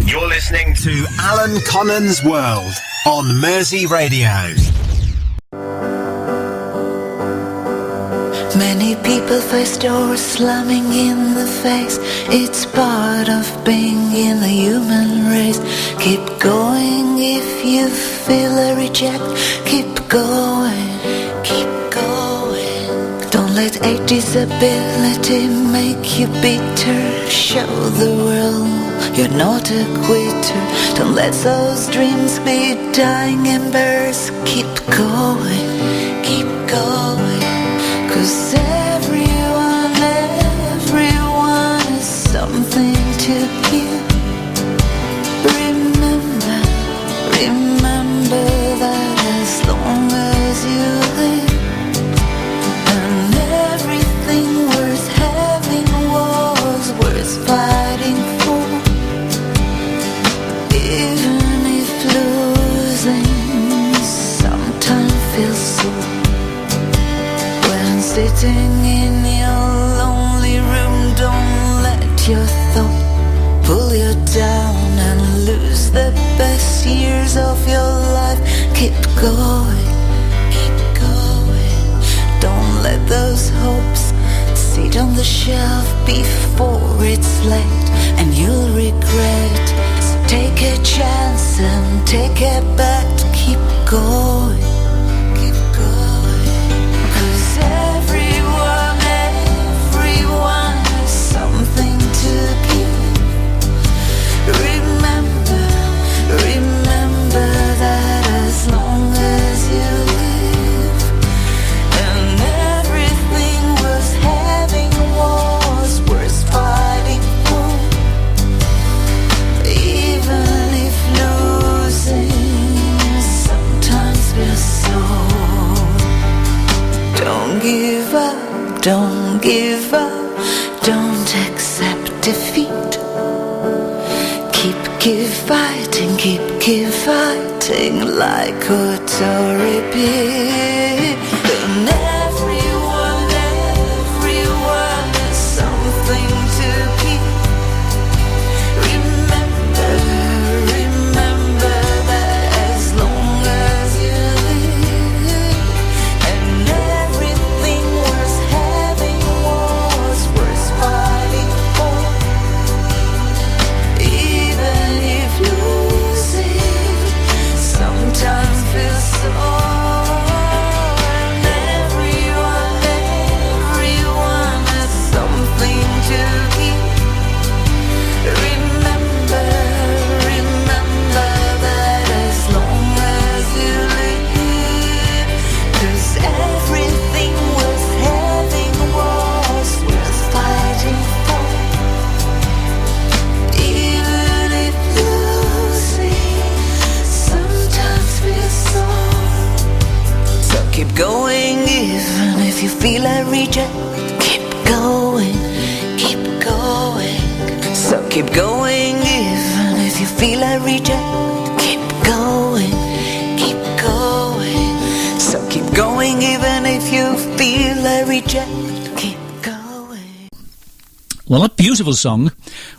You're listening to Alan Connan's World on Mersey Radio. Many people face doors slamming in the face. It's part of being in the human race. Keep going if you feel a reject. Keep going, keep going. Don't let a disability make you bitter. Show the world you're not a quitter. Don't let those dreams be dying embers. Keep going, keep going. 'Cause everyone is something to give. Remember that as long as you live, and everything worth having was worth fighting for. Even if losing sometimes feels so. Sitting in your lonely room, don't let your thought pull you down and lose the best years of your life. Keep going, keep going. Don't let those hopes sit on the shelf before it's late and you'll regret. So take a chance and take it back. Keep going. Remember that as long as you live, and everything was having was worth fighting for. Even if losing sometimes feels so. Don't give up, don't give up, don't accept defeat. Keep fighting like Koren. And everyone is something to keep. Remember that as long as you live, and everything worth having was worth fighting for. Even if losing sometimes feels so. And everyone has something to keep. Remember that as long as you live, 'cause everything worth having was worth fighting for. Even if losing sometimes feels so. So keep going even if you feel a reject. Keep going, keep going. So keep going even if you feel a reject. Keep going, keep going. So keep going even if you feel a reject. Keep going. Well, that beautiful song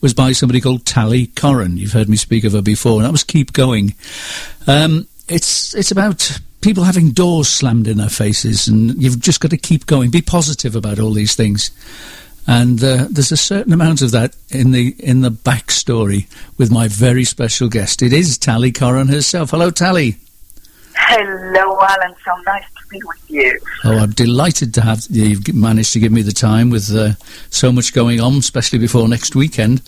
was by somebody called Koren. You've heard me speak of her before, and that was Keep Going. It's about people having doors slammed in their faces, and you've just got to keep going. Be positive about all these things. And there's a certain amount of that in the backstory with my very special guest. It is Koren herself. Hello, Tally. Hello, Alan. So nice to be with you. Oh, I'm delighted to have you've managed to give me the time with so much going on, especially before next weekend.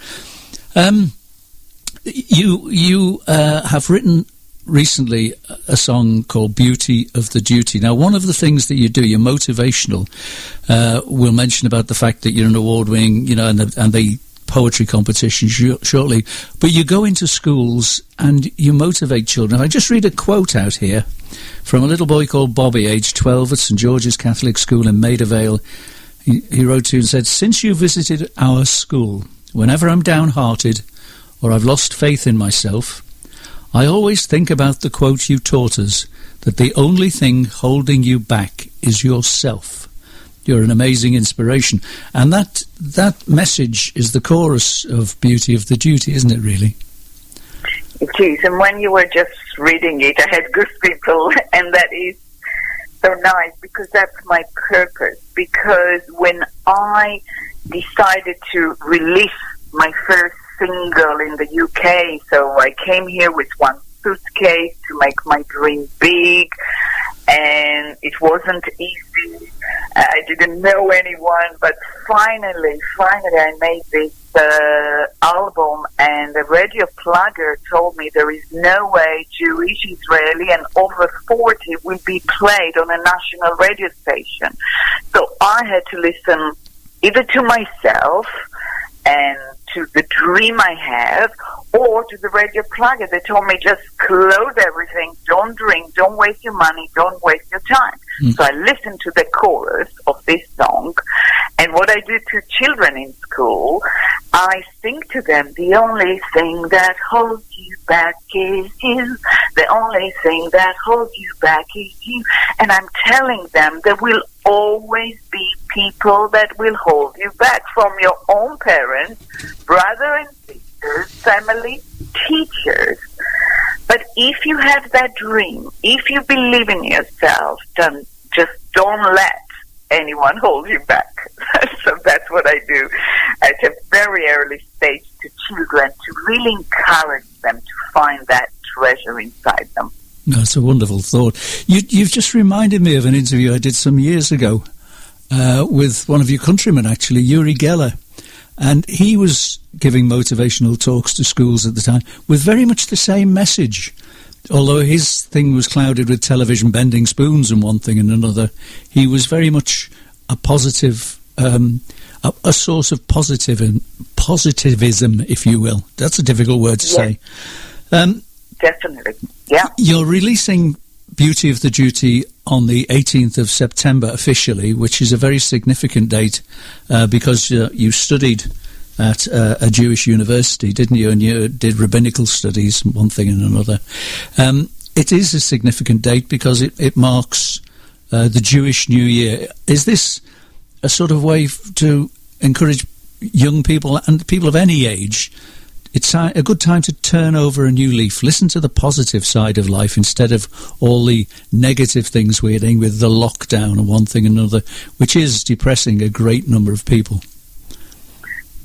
You have written recently a song called Beauty of the Duty. Now, one of the things that you do, you're motivational. We'll mention about the fact that you're an award-winning, and the poetry competition shortly. But you go into schools and you motivate children. I just read a quote out here from a little boy called Bobby, aged 12, at St George's Catholic School in Maida Vale. He wrote to you and said, "Since you visited our school, whenever I'm downhearted or I've lost faith in myself, I always think about the quote you taught us, that the only thing holding you back is yourself. You're an amazing inspiration." And that message is the chorus of Beauty of the Duty, isn't it, really? It is, and when you were just reading it, I had goosebumps, and that is so nice because that's my purpose. Because when I decided to release my first single in the UK, so I came here with one suitcase to make my dream big, and it wasn't easy. I didn't know anyone, but finally I made this album, and the radio plugger told me there is no way Jewish, Israeli, and over 40 will be played on a national radio station. So I had to listen either to myself and to the dream I have, or to the radio plugger. They told me just close everything, don't drink, don't waste your money, don't waste your time. So I listened to the chorus of this song, and what I do to children in school, I sing to them, the only thing that holds you back is you. The only thing that holds you back is you. And I'm telling them there will always be people that will hold you back, from your own parents, brother and sisters, family, teachers. But if you have that dream, if you believe in yourself, then just don't let anyone hold you back. So that's what I do at a very early stage to children, to really encourage them to find that treasure inside them. That's a wonderful thought. You've just reminded me of an interview I did some years ago with one of your countrymen, actually, Uri Geller. And he was giving motivational talks to schools at the time with very much the same message. Although his thing was clouded with television bending spoons and one thing and another, he was very much a positive, a source of positivism, if you will. That's a difficult word to say. Definitely, yeah. You're releasing Beauty of the Duty on the 18th of September officially, which is a very significant date because you studied at a Jewish university, didn't you? And you did rabbinical studies, one thing and another. It is a significant date because it marks the Jewish New Year. Is this a sort of way to encourage young people and people of any age? It's a good time to turn over a new leaf, listen to the positive side of life instead of all the negative things we're doing with the lockdown and one thing and another, which is depressing a great number of people.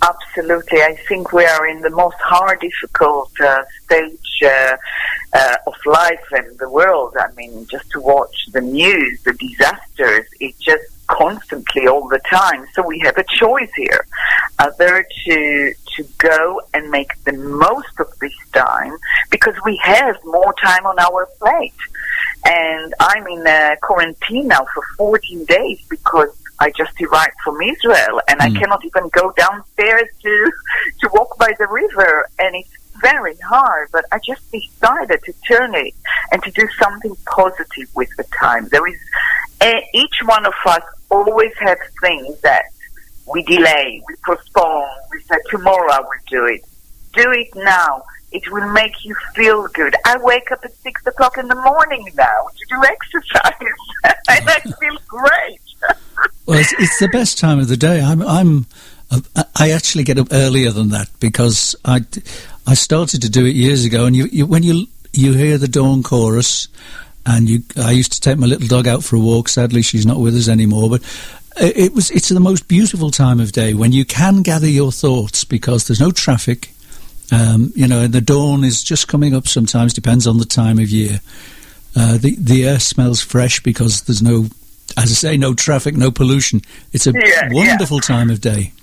Absolutely. I think we are in the most difficult stage of life in the world. I mean, just to watch the news, the disasters, it just constantly all the time. So we have a choice here, either to go and make the most of this time, because we have more time on our plate. And I'm in quarantine now for 14 days because I just arrived from Israel, and I cannot even go downstairs to walk by the river, and it's very hard, but I just decided to turn it and to do something positive with the time. There is, each one of us always has things that we delay, we postpone, we say tomorrow I will do it. Do it now. It will make you feel good. I wake up at 6 o'clock in the morning now to do exercise, and I feel great. Well, it's the best time of the day. I actually get up earlier than that because I started to do it years ago. And when you hear the dawn chorus, and I used to take my little dog out for a walk. Sadly, she's not with us anymore. But it's the most beautiful time of day when you can gather your thoughts because there's no traffic. And the dawn is just coming up. Sometimes depends on the time of year. The air smells fresh because there's no. As I say, no traffic, no pollution. It's a wonderful time of day.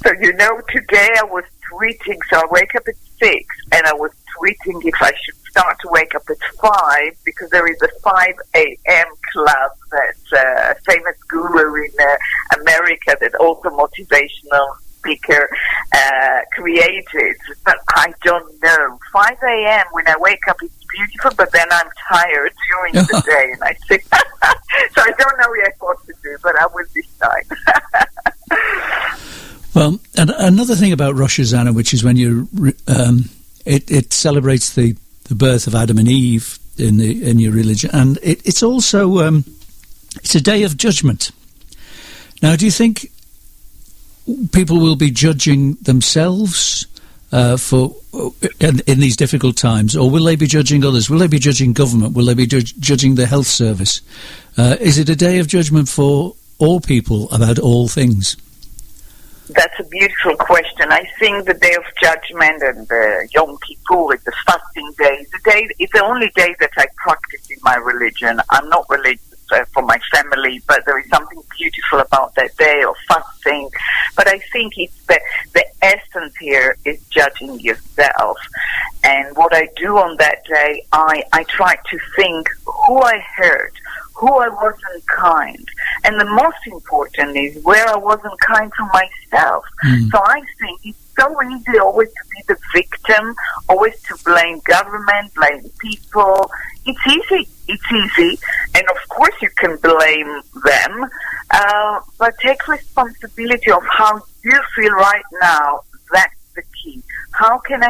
So, today I was tweeting, so I wake up at 6, and I was tweeting if I should start to wake up at 5, because there is a 5 a.m. club that's a famous guru in America that also motivational speaker created. But I don't know. 5 a.m. when I wake up, it's beautiful, but then I'm tired during the day, and I think so I don't know yet what to do, but I will decide. Well, and another thing about Rosh Hashanah, which is when it celebrates the birth of Adam and Eve in your religion, and it's also it's a day of judgment. Now, do you think people will be judging themselves in these difficult times, or will they be judging others? Will they be judging government? Will they be judging the health service? Is it a day of judgment for all people about all things? That's a beautiful question. I think the Day of Judgment and the Yom Kippur, the fasting day, it's the only day that I practice in my religion. I'm not religious for my family, but there is something beautiful about that day of fasting. But I think it's the essence here is judging yourself. And what I do on that day, I try to think who I hurt, who I wasn't kind. And the most important is where I wasn't kind to myself. So I think it's so easy always to be the victim, always to blame government, blame people. It's easy. And of course you can blame them, but take responsibility of how you feel right now. That's the key. What can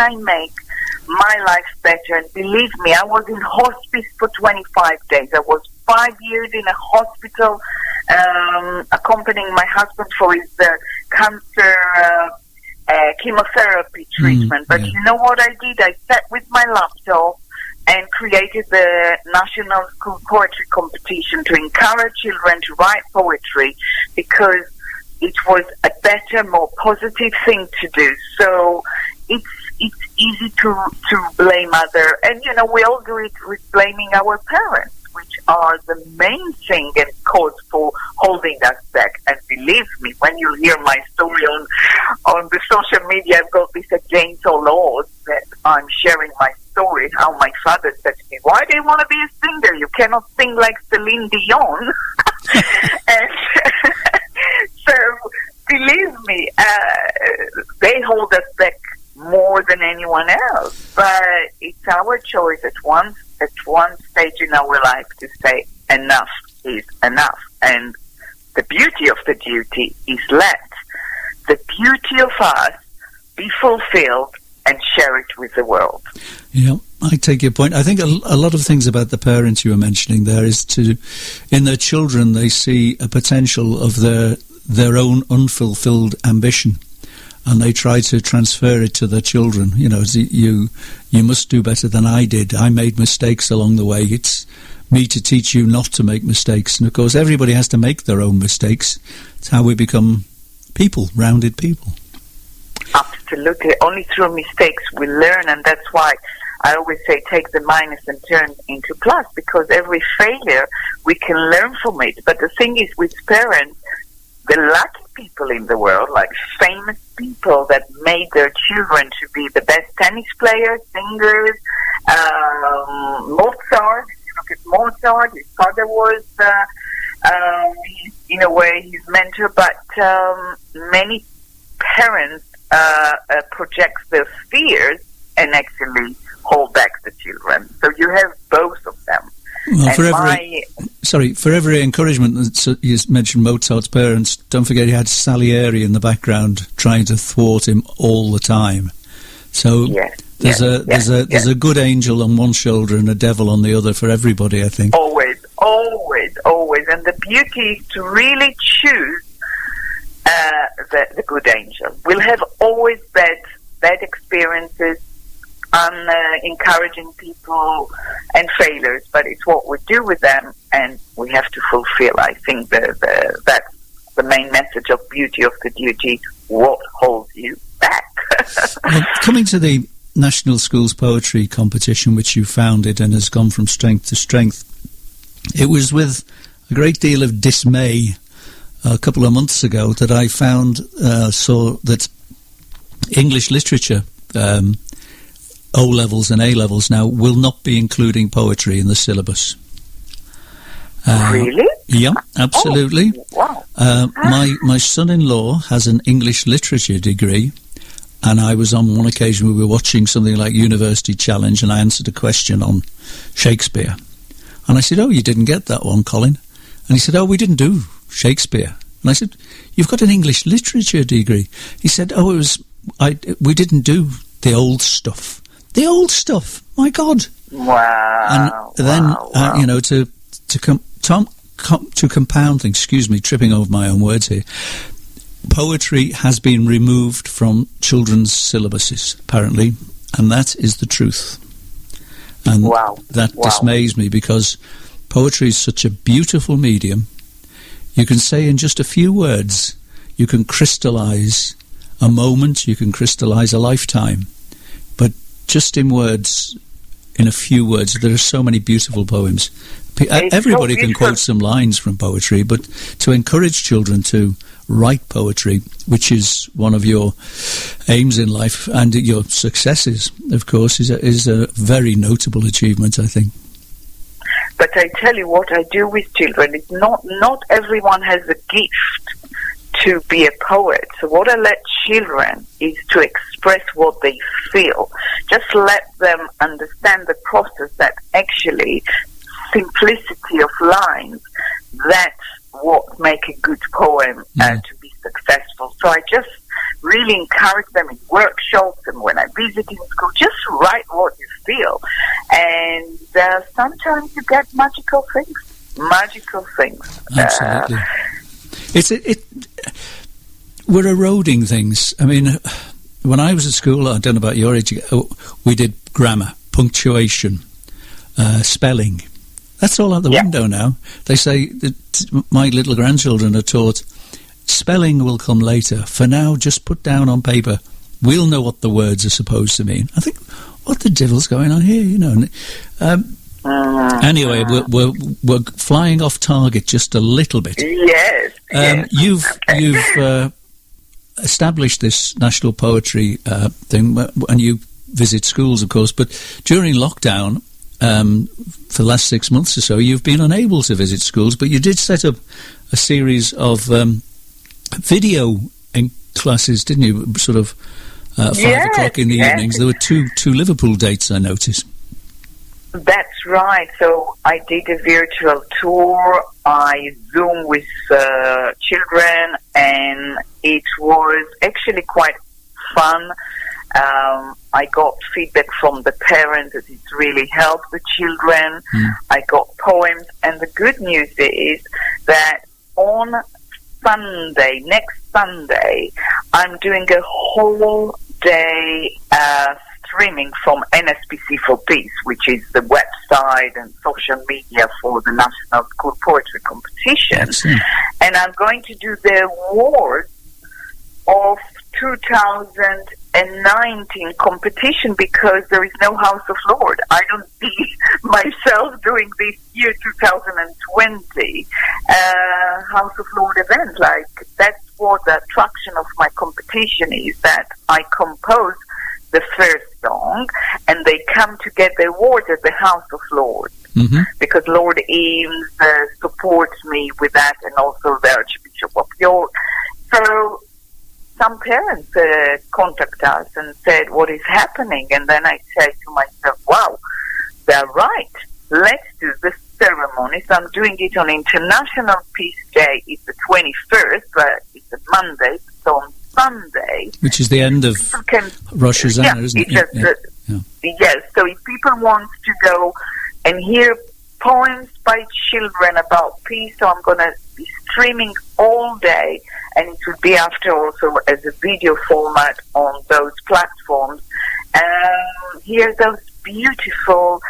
I make my life better? And believe me, I was in hospice for 25 days. I was 5 years in a hospital, accompanying my husband for his cancer chemotherapy treatment. But you know what I did? I sat with my laptop and created the National School Poetry Competition to encourage children to write poetry, because it was a better, more positive thing to do. So it's easy to blame other, and we all do it with blaming our parents, which are the main thing and cause for holding us back. And believe me, when you hear my story on the social media, I've got this against all odds that I'm sharing my story, how my father said to me, "Why do you want to be a singer? You cannot sing like Celine Dion." And so, believe me, they hold us back more than anyone else. But it's our choice at one stage in our life to say enough is enough. And the beauty of the duty is let the beauty of us be fulfilled and share it with the world. Yeah, I take your point. I think a lot of things about the parents you were mentioning there is in their children, they see a potential of their own unfulfilled ambition, and they try to transfer it to their children. You must do better than I did. I made mistakes along the way. It's me to teach you not to make mistakes. And of course, everybody has to make their own mistakes. It's how we become people, rounded people. Absolutely. Only through mistakes we learn, and that's why I always say take the minus and turn into plus, because every failure we can learn from it. But the thing is, with parents, the lucky people in the world, like famous people that made their children to be the best tennis players, singers, Mozart. If you look at Mozart, his father was, in a way, his mentor. But many parents project their fears and actually hold back the children. So you have both of them. Well, for every encouragement, you mentioned Mozart's parents, don't forget he had Salieri in the background trying to thwart him all the time. So there's a good angel on one shoulder and a devil on the other for everybody, I think. Always. And the beauty is to really choose the good angel. We'll have always bad experiences, encouraging people and failures, but it's what we do with them, and we have to fulfill. I think that's the main message of beauty of the duty. What holds you back? Well, coming to the National Schools Poetry Competition, which you founded and has gone from strength to strength, it was with a great deal of dismay a couple of months ago that I saw that English literature O-levels and A-levels now will not be including poetry in the syllabus. Really? Yeah, absolutely. Oh, wow. My son-in-law has an English literature degree, and I was on one occasion, we were watching something like University Challenge, and I answered a question on Shakespeare. And I said, "Oh, you didn't get that one, Colin." And he said, "Oh, we didn't do Shakespeare." And I said, "You've got an English literature degree." He said, "Oh, we didn't do the old stuff." The old stuff, my God! Wow! And then, to compound things. Excuse me, tripping over my own words here. poetry has been removed from children's syllabuses, apparently, and that is the truth. And that dismays me, because poetry is such a beautiful medium. You can say in just a few words, you can crystallise a moment, you can crystallise a lifetime. But just in words, in a few words, there are so many beautiful poems. Everybody can quote some lines from poetry, but to encourage children to write poetry, which is one of your aims in life and your successes, of course, is a very notable achievement, I think. But I tell you what I do with children is not everyone has a gift to be a poet. So what I let children is to express what they feel. Just let them understand the process, that actually simplicity of lines, that's what make a good poem to be successful. So I just really encourage them in workshops and when I visit in school, just write what you feel. And sometimes you get magical things. Absolutely. We're eroding things. I mean, when I was at school, I don't know about your age, we did grammar, punctuation, spelling. That's all out the window now. They say that my little grandchildren are taught spelling will come later. For now, just put down on paper. We'll know what the words are supposed to mean. I think, what the devil's going on here, you know? Anyway, we're flying off target just a little bit. Yes. You've established this national poetry thing, and you visit schools, of course. But during lockdown, for the last 6 months or so, you've been unable to visit schools. But you did set up a series of video in classes, didn't you? Sort of 5 o'clock in the evenings. There were two Liverpool dates, I noticed. That's right. So I did a virtual tour. I Zoomed with children, and it was actually quite fun. I got feedback from the parents that it really helped the children. I got poems, and the good news is that on Sunday, next Sunday, I'm doing a whole day streaming from NSPC for Peace, which is the website and social media for the National School Poetry Competition. And I'm going to do the awards of 2019 competition, because there is no House of Lord. I don't see myself doing this year 2020 House of Lord event. Like, that's what the attraction of my competition is, that I compose the first song and they come to get the award at the House of Lords, because Lord Eames supports me with that, and also the Archbishop of York. So some parents contact us and said, what is happening? And then I said to myself, wow, they're right. Let's do the ceremony. So I'm doing it on International Peace Day. It's the 21st, but it's a Monday. So on Sunday, which is the end of Rosh Hashanah, isn't it? Yes. So if people want to go and hear poems by children about peace, so I'm going to be streaming all day, and it will be after also as a video format on those platforms. Hear those beautiful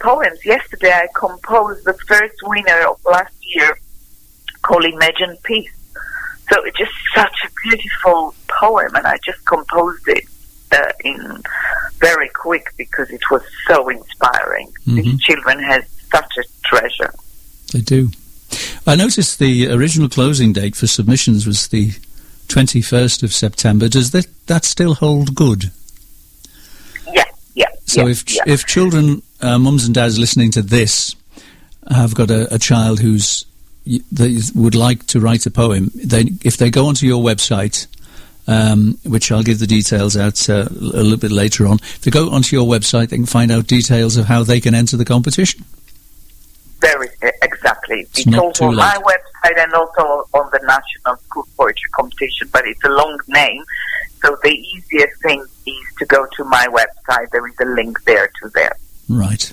poems. Yesterday I composed the first winner of last year, called Imagine Peace. So it's just such a beautiful poem, and I just composed it in very quick because it was so inspiring. These children have such a treasure. They do. I noticed the original closing date for submissions was the 21st of September. Does that still hold good? Yeah. So if children, mums and dads listening to this, have got a child they would like to write a poem, if they go onto your website, which I'll give the details out a little bit later on, if they go onto your website, they can find out details of how they can enter the competition. Exactly. It's also on my website and also on the National School Poetry Competition, but it's a long name. So the easiest thing is to go to my website. There is a link there to there. Right.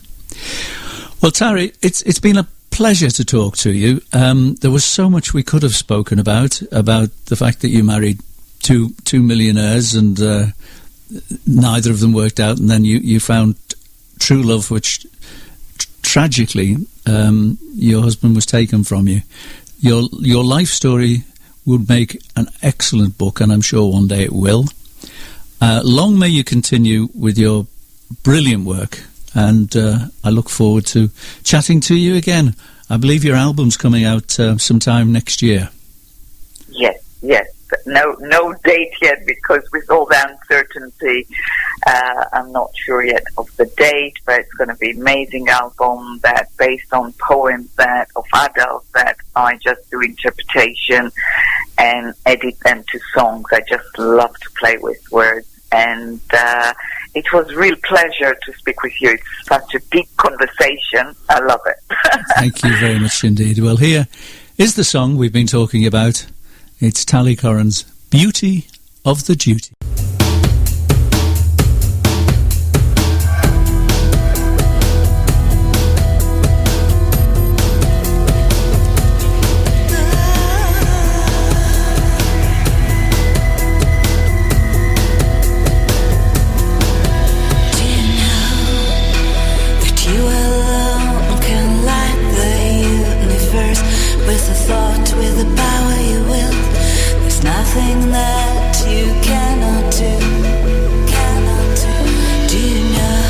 Well, Tari, it's been a pleasure to talk to you. There was so much we could have spoken about the fact that you married two millionaires and neither of them worked out, and then you found true love, which tragically your husband was taken from you. Your life story would make an excellent book, and I'm sure one day it will. Long may you continue with your brilliant work, and I look forward to chatting to you again. I believe your album's coming out sometime next year. Yes. No date yet, because with all the uncertainty, I'm not sure yet of the date, but it's going to be an amazing album that based on poems of adults that I just do interpretation and edit them to songs. I just love to play with words, and it was a real pleasure to speak with you. It's such a deep conversation. I love it. Thank you very much indeed. Well, here is the song we've been talking about. It's Tally Koren's Beauty of the Duty. Nothing that you cannot do. Do you know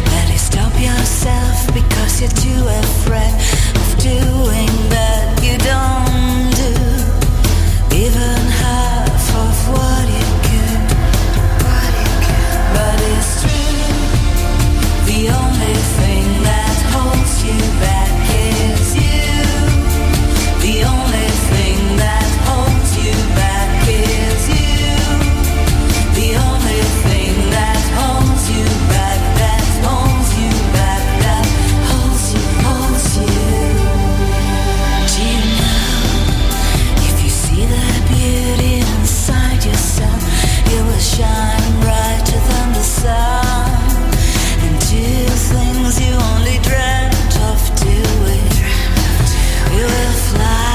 that you stop yourself because you're too afraid of doing that you don't do even half of what you could. But it's true, the only thing that holds you back is you. The only thing that holds you back is you. The only thing that holds you back, that holds you back, that holds you. Do you know, if you see the beauty inside yourself, you will shine brighter than the sun, and do things you only dreamt of doing. You will fly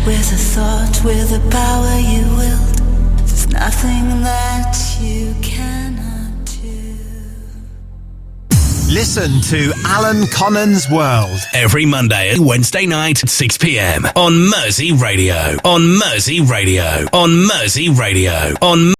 with a thought, with a power you willed. There's nothing that you cannot do. Listen to Alan Connan's World every Monday and Wednesday night at 6 p.m. on Mersey Radio. On Mersey Radio. On Mersey Radio. On